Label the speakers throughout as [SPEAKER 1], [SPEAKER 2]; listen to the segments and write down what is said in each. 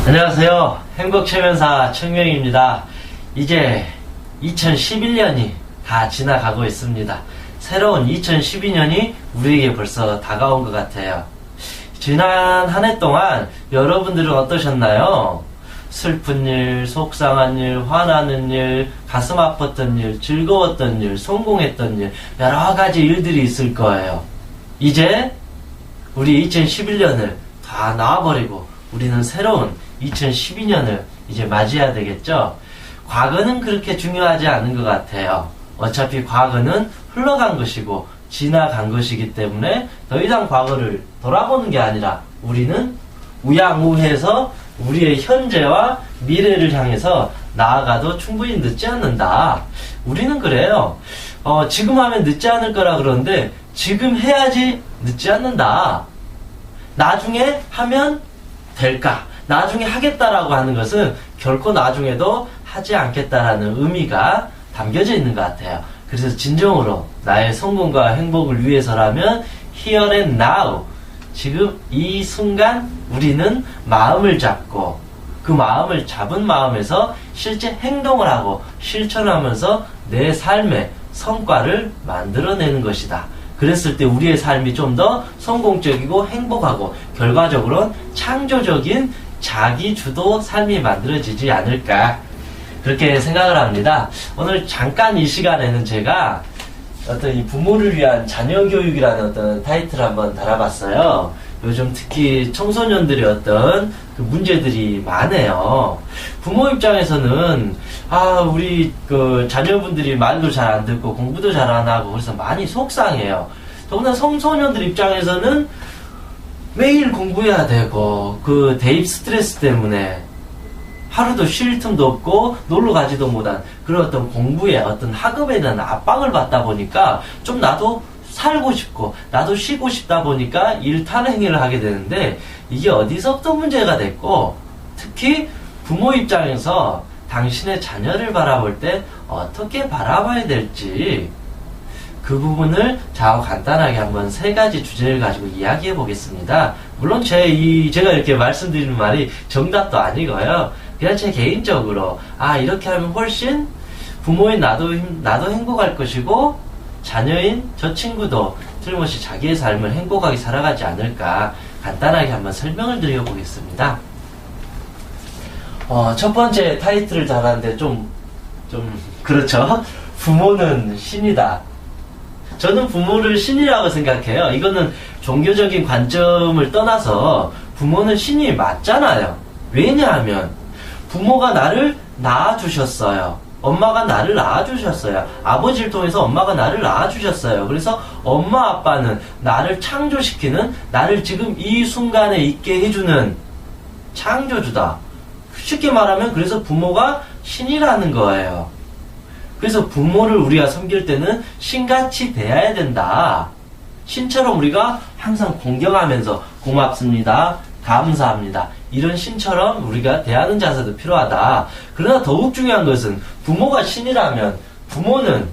[SPEAKER 1] 안녕하세요. 행복체면사 청명입니다. 이제 2011년이 다 지나가고 있습니다. 새로운 2012년이 우리에게 벌써 다가온 것 같아요. 지난 한 해 동안 여러분들은 어떠셨나요? 슬픈 일, 속상한 일, 화나는 일, 가슴 아팠던 일, 즐거웠던 일, 성공했던 일, 여러 가지 일들이 있을 거예요. 이제 우리 2011년을 다 놔버리고 우리는 새로운 2012년을 이제 맞이해야 되겠죠? 과거는 그렇게 중요하지 않은 것 같아요. 어차피 과거는 흘러간 것이고 지나간 것이기 때문에 더 이상 과거를 돌아보는 게 아니라 우리는 우양우해서 우리의 현재와 미래를 향해서 나아가도 충분히 늦지 않는다. 우리는 그래요. 지금 하면 늦지 않을 거라 그러는데 지금 해야지 늦지 않는다. 나중에 하면 될까? 나중에 하겠다라고 하는 것은 결코 나중에도 하지 않겠다라는 의미가 담겨져 있는 것 같아요. 그래서 진정으로 나의 성공과 행복을 위해서라면 here and now, 지금 이 순간 우리는 마음을 잡고 그 마음을 잡은 마음에서 실제 행동을 하고 실천하면서 내 삶의 성과를 만들어내는 것이다. 그랬을 때 우리의 삶이 좀 더 성공적이고 행복하고 결과적으로는 창조적인 자기주도 삶이 만들어지지 않을까, 그렇게 생각을 합니다. 오늘 잠깐 이 시간에는 제가 어떤 이 부모를 위한 자녀 교육이라는 어떤 타이틀을 한번 달아봤어요. 요즘 특히 청소년들의 어떤 그 문제들이 많아요. 부모 입장에서는 우리 그 자녀분들이 말도 잘 안 듣고 공부도 잘 안 하고 그래서 많이 속상해요. 더구나 청소년들 입장에서는 매일 공부해야 되고 그 대입 스트레스 때문에 하루도 쉴 틈도 없고 놀러 가지도 못한 그런 어떤 공부에 어떤 학업에 대한 압박을 받다 보니까 좀 나도 살고 싶고 나도 쉬고 싶다 보니까 일탈 행위를 하게 되는데, 이게 어디서부터 문제가 됐고 특히 부모 입장에서 당신의 자녀를 바라볼 때 어떻게 바라봐야 될지 그 부분을 좌우 간단하게 한번 세 가지 주제를 가지고 이야기해 보겠습니다. 물론 제가 이렇게 말씀드리는 말이 정답도 아니고요. 그냥 제 개인적으로 이렇게 하면 훨씬 부모인 나도 행복할 것이고 자녀인 저 친구도 틀림없이 자기의 삶을 행복하게 살아가지 않을까 간단하게 한번 설명을 드려보겠습니다. 첫 번째 타이틀을 달았는데 좀 그렇죠? 부모는 신이다. 저는 부모를 신이라고 생각해요. 이거는 종교적인 관점을 떠나서 부모는 신이 맞잖아요. 왜냐하면 부모가 나를 낳아주셨어요. 엄마가 나를 낳아주셨어요. 아버지를 통해서 엄마가 나를 낳아주셨어요. 그래서 엄마 아빠는 나를 창조시키는, 나를 지금 이 순간에 있게 해주는 창조주다. 쉽게 말하면 그래서 부모가 신이라는 거예요. 그래서 부모를 우리가 섬길 때는 신같이 대해야 된다. 신처럼 우리가 항상 공경하면서 고맙습니다, 감사합니다, 이런 신처럼 우리가 대하는 자세도 필요하다. 그러나 더욱 중요한 것은 부모가 신이라면 부모는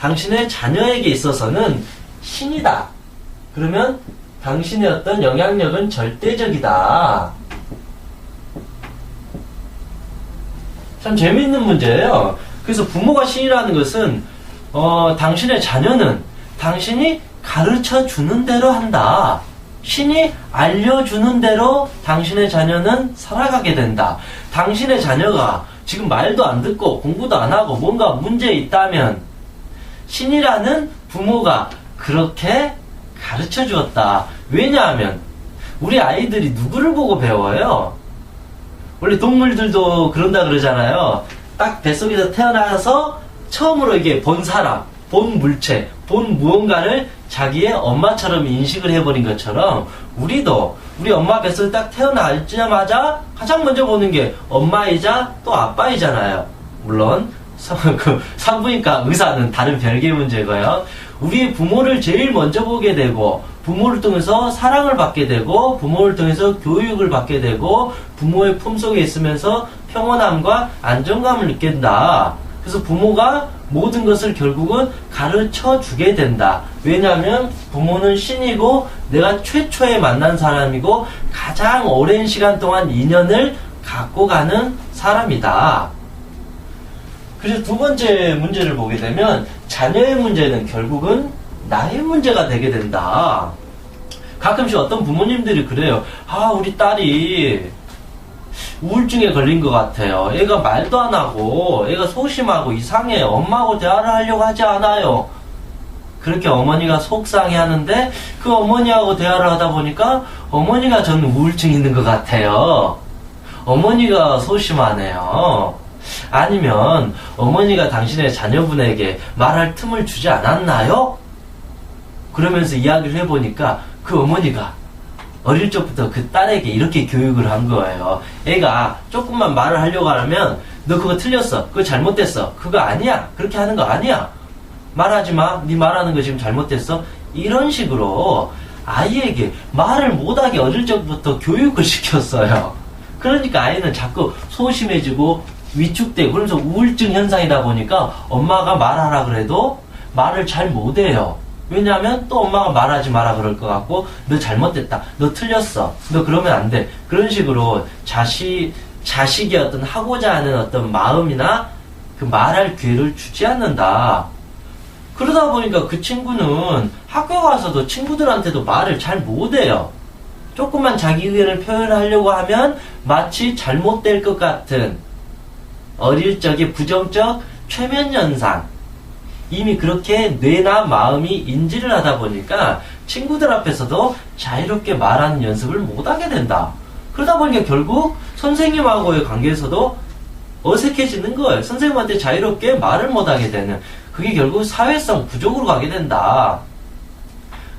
[SPEAKER 1] 당신의 자녀에게 있어서는 신이다. 그러면 당신의 어떤 영향력은 절대적이다. 참 재미있는 문제예요. 그래서 부모가 신이라는 것은 당신의 자녀는 당신이 가르쳐 주는 대로 한다. 신이 알려주는 대로 당신의 자녀는 살아가게 된다. 당신의 자녀가 지금 말도 안 듣고 공부도 안 하고 뭔가 문제 있다면 신이라는 부모가 그렇게 가르쳐 주었다. 왜냐하면 우리 아이들이 누구를 보고 배워요? 원래 동물들도 그런다 그러잖아요. 딱 뱃속에서 태어나서 처음으로 이게 본 사람, 본 물체, 본 무언가를 자기의 엄마처럼 인식을 해버린 것처럼 우리도 우리 엄마 뱃속에 딱 태어나자마자 가장 먼저 보는 게 엄마이자 또 아빠이잖아요. 물론 산부인과 의사는 다른 별개의 문제고요. 우리의 부모를 제일 먼저 보게 되고 부모를 통해서 사랑을 받게 되고 부모를 통해서 교육을 받게 되고 부모의 품속에 있으면서 평온함과 안정감을 느낀다. 그래서 부모가 모든 것을 결국은 가르쳐 주게 된다. 왜냐하면 부모는 신이고 내가 최초에 만난 사람이고 가장 오랜 시간 동안 인연을 갖고 가는 사람이다. 그래서 두 번째 문제를 보게 되면 자녀의 문제는 결국은 나의 문제가 되게 된다. 가끔씩 어떤 부모님들이 그래요. 아, 우리 딸이 우울증에 걸린 것 같아요. 애가 말도 안 하고 애가 소심하고 이상해. 엄마하고 대화를 하려고 하지 않아요. 그렇게 어머니가 속상해 하는데 그 어머니하고 대화를 하다 보니까 어머니가 저는 우울증 있는 것 같아요. 어머니가 소심하네요. 아니면 어머니가 당신의 자녀분에게 말할 틈을 주지 않았나요? 그러면서 이야기를 해보니까 그 어머니가 어릴 적부터 그 딸에게 이렇게 교육을 한 거예요. 애가 조금만 말을 하려고 하면 너 그거 틀렸어. 그거 잘못됐어. 그거 아니야. 그렇게 하는 거 아니야. 말하지 마. 네 말하는 거 지금 잘못됐어. 이런 식으로 아이에게 말을 못하게 어릴 적부터 교육을 시켰어요. 그러니까 아이는 자꾸 소심해지고 위축되고 그러면서 우울증 현상이다 보니까 엄마가 말하라 그래도 말을 잘 못해요. 왜냐하면 또 엄마가 말하지 마라 그럴 것 같고 너 잘못됐다. 너 틀렸어. 너 그러면 안 돼. 그런 식으로 자식이 어떤 하고자 하는 어떤 마음이나 그 말할 기회를 주지 않는다. 그러다 보니까 그 친구는 학교 가서도 친구들한테도 말을 잘 못해요. 조금만 자기 의견을 표현하려고 하면 마치 잘못될 것 같은 어릴 적의 부정적 최면현상. 이미 그렇게 뇌나 마음이 인지를 하다 보니까 친구들 앞에서도 자유롭게 말하는 연습을 못하게 된다. 그러다 보니까 결국 선생님하고의 관계에서도 어색해지는 거예요. 선생님한테 자유롭게 말을 못하게 되는. 그게 결국 사회성 부족으로 가게 된다.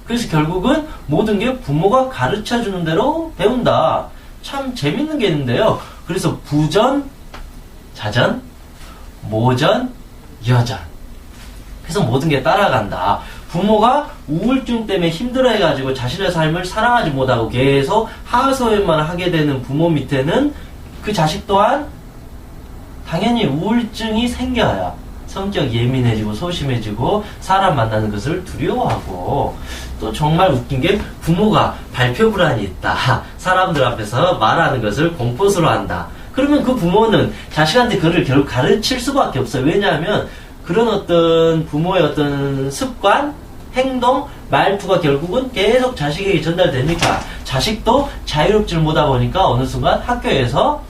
[SPEAKER 1] 그래서 결국은 모든 게 부모가 가르쳐주는 대로 배운다. 참 재밌는 게 있는데요. 그래서 부전, 자전, 모전, 여전. 그래서 모든 게 따라간다. 부모가 우울증 때문에 힘들어해가지고 자신의 삶을 사랑하지 못하고 계속 하소연만 하게 되는 부모 밑에는 그 자식 또한 당연히 우울증이 생겨요. 성격 예민해지고 소심해지고 사람 만나는 것을 두려워하고 또 정말 웃긴 게 부모가 발표 불안이 있다. 사람들 앞에서 말하는 것을 공포스러워한다. 그러면 그 부모는 자식한테 그를 결국 가르칠 수밖에 없어요. 왜냐하면 그런 어떤 부모의 어떤 습관, 행동, 말투가 결국은 계속 자식에게 전달되니까 자식도 자유롭지를 못하다 보니까 어느 순간 학교에서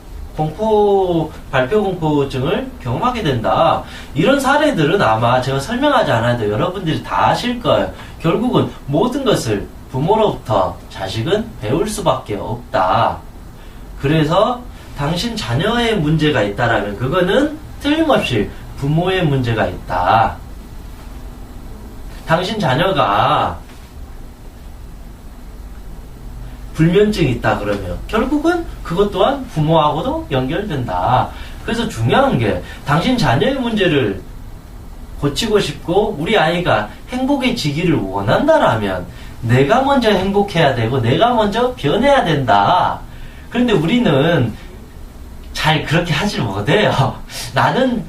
[SPEAKER 1] 발표 공포증을 경험하게 된다. 이런 사례들은 아마 제가 설명하지 않아도 여러분들이 다 아실 거예요. 결국은 모든 것을 부모로부터 자식은 배울 수밖에 없다. 그래서 당신 자녀의 문제가 있다라면 그거는 틀림없이 부모의 문제가 있다. 당신 자녀가 불면증이 있다 그러면 결국은 그것 또한 부모하고도 연결된다. 그래서 중요한 게 당신 자녀의 문제를 고치고 싶고 우리 아이가 행복해지기를 원한다라면 내가 먼저 행복해야 되고 내가 먼저 변해야 된다. 그런데 우리는 잘 그렇게 하질 못해요. 나는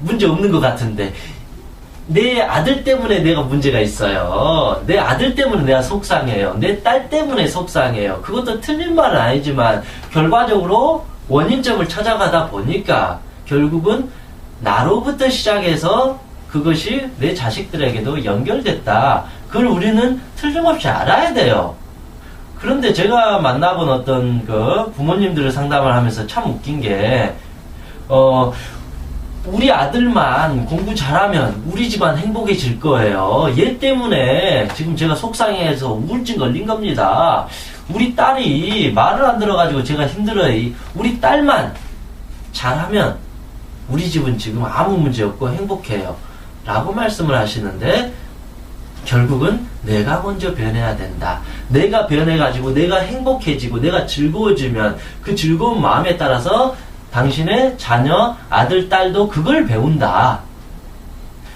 [SPEAKER 1] 문제 없는 것 같은데 내 아들 때문에 내가 문제가 있어요. 내 아들 때문에 내가 속상해요. 내 딸 때문에 속상해요. 그것도 틀린 말은 아니지만 결과적으로 원인점을 찾아가다 보니까 결국은 나로부터 시작해서 그것이 내 자식들에게도 연결됐다. 그걸 우리는 틀림없이 알아야 돼요. 그런데 제가 만나본 어떤 그 부모님들을 상담을 하면서 참 웃긴 게 우리 아들만 공부 잘하면 우리 집안 행복해질 거예요. 얘 때문에 지금 제가 속상해서 우울증 걸린 겁니다. 우리 딸이 말을 안 들어가지고 제가 힘들어요. 우리 딸만 잘하면 우리 집은 지금 아무 문제 없고 행복해요. 라고 말씀을 하시는데 결국은 내가 먼저 변해야 된다. 내가 변해가지고 내가 행복해지고 내가 즐거워지면 그 즐거운 마음에 따라서 당신의 자녀, 아들, 딸도 그걸 배운다.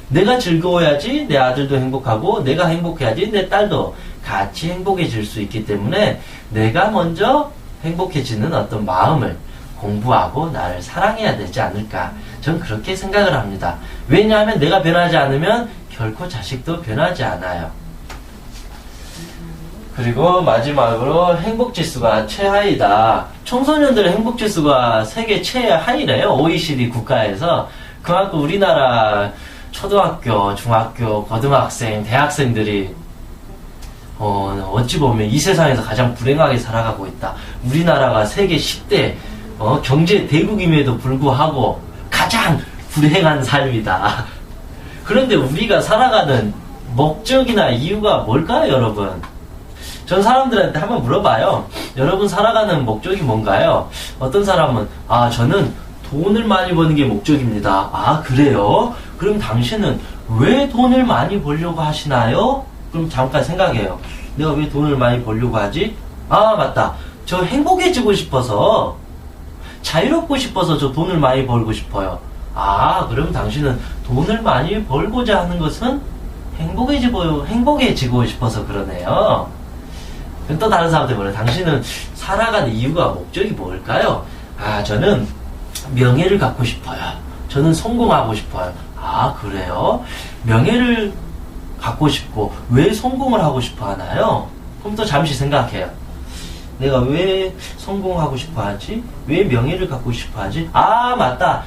[SPEAKER 1] 내가 즐거워야지 내 아들도 행복하고 내가 행복해야지 내 딸도 같이 행복해질 수 있기 때문에 내가 먼저 행복해지는 어떤 마음을 공부하고 나를 사랑해야 되지 않을까. 전 그렇게 생각을 합니다. 왜냐하면 내가 변하지 않으면 결코 자식도 변하지 않아요. 그리고 마지막으로 행복지수가 최하위다. 청소년들의 행복지수가 세계 최하위래요. OECD 국가에서. 그만큼 우리나라 초등학교, 중학교, 고등학생, 대학생들이 어찌 보면 이 세상에서 가장 불행하게 살아가고 있다. 우리나라가 세계 10대 경제 대국임에도 불구하고 가장 불행한 삶이다. 그런데 우리가 살아가는 목적이나 이유가 뭘까요, 여러분? 전 사람들한테 한번 물어봐요. 여러분 살아가는 목적이 뭔가요? 어떤 사람은 저는 돈을 많이 버는 게 목적입니다. 그래요? 그럼 당신은 왜 돈을 많이 벌려고 하시나요? 그럼 잠깐 생각해요. 내가 왜 돈을 많이 벌려고 하지? 맞다. 저 행복해지고 싶어서, 자유롭고 싶어서 저 돈을 많이 벌고 싶어요. 그럼 당신은 돈을 많이 벌고자 하는 것은 행복해지고 싶어서 그러네요. 또 다른 사람들 뭐래? 당신은 살아가는 이유가 목적이 뭘까요? 저는 명예를 갖고 싶어요. 저는 성공하고 싶어요. 그래요? 명예를 갖고 싶고 왜 성공을 하고 싶어 하나요? 그럼 또 잠시 생각해요. 내가 왜 성공하고 싶어 하지? 왜 명예를 갖고 싶어 하지? 맞다.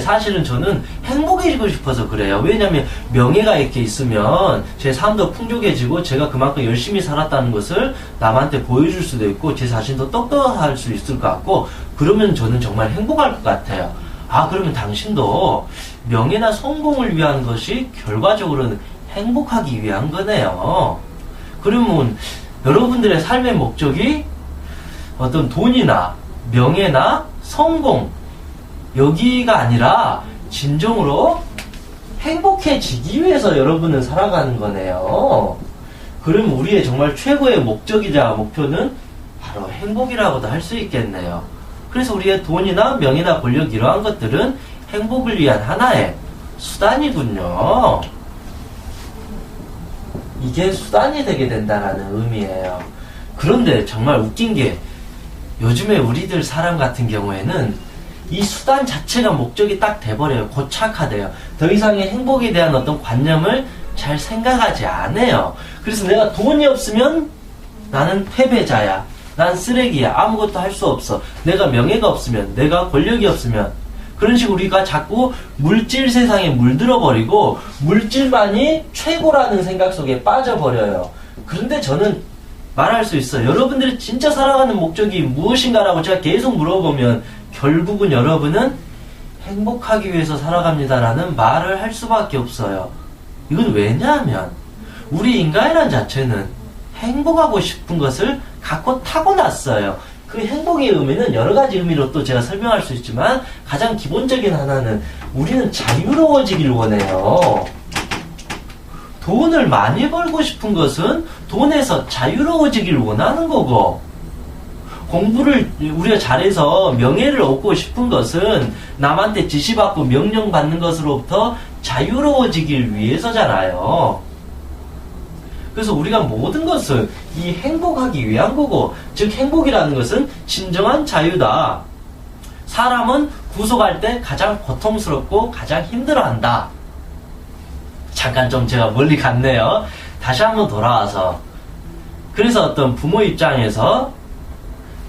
[SPEAKER 1] 사실은 저는 행복해지고 싶어서 그래요. 왜냐면 명예가 이렇게 있으면 제 삶도 풍족해지고 제가 그만큼 열심히 살았다는 것을 남한테 보여줄 수도 있고 제 자신도 똑똑할 수 있을 것 같고 그러면 저는 정말 행복할 것 같아요. 그러면 당신도 명예나 성공을 위한 것이 결과적으로는 행복하기 위한 거네요. 그러면 여러분들의 삶의 목적이 어떤 돈이나 명예나 성공 여기가 아니라 진정으로 행복해지기 위해서 여러분은 살아가는 거네요. 그럼 우리의 정말 최고의 목적이자 목표는 바로 행복이라고도 할 수 있겠네요. 그래서 우리의 돈이나 명예나 권력 이러한 것들은 행복을 위한 하나의 수단이군요. 이게 수단이 되게 된다는 의미예요. 그런데 정말 웃긴 게 요즘에 우리들 사람 같은 경우에는 이 수단 자체가 목적이 딱 돼버려요. 고착화돼요. 더 이상의 행복에 대한 어떤 관념을 잘 생각하지 않아요. 그래서 내가 돈이 없으면 나는 패배자야. 난 쓰레기야. 아무것도 할 수 없어. 내가 명예가 없으면, 내가 권력이 없으면 그런 식으로 우리가 자꾸 물질 세상에 물들어버리고 물질만이 최고라는 생각 속에 빠져버려요. 그런데 저는 말할 수 있어요. 여러분들이 진짜 살아가는 목적이 무엇인가라고 제가 계속 물어보면 결국은 여러분은 행복하기 위해서 살아갑니다라는 말을 할 수밖에 없어요. 이건 왜냐하면 우리 인간이란 자체는 행복하고 싶은 것을 갖고 타고났어요. 그 행복의 의미는 여러 가지 의미로 또 제가 설명할 수 있지만 가장 기본적인 하나는 우리는 자유로워지길 원해요. 돈을 많이 벌고 싶은 것은 돈에서 자유로워지길 원하는 거고 공부를 우리가 잘해서 명예를 얻고 싶은 것은 남한테 지시받고 명령받는 것으로부터 자유로워지길 위해서잖아요. 그래서 우리가 모든 것을 이 행복하기 위한 거고 즉 행복이라는 것은 진정한 자유다. 사람은 구속할 때 가장 고통스럽고 가장 힘들어한다. 잠깐 좀 제가 멀리 갔네요. 다시 한번 돌아와서 그래서 어떤 부모 입장에서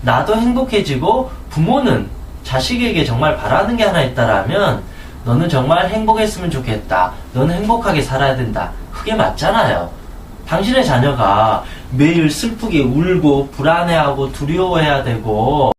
[SPEAKER 1] 나도 행복해지고 부모는 자식에게 정말 바라는 게 하나 있다라면 너는 정말 행복했으면 좋겠다. 너는 행복하게 살아야 된다. 그게 맞잖아요. 당신의 자녀가 매일 슬프게 울고 불안해하고 두려워해야 되고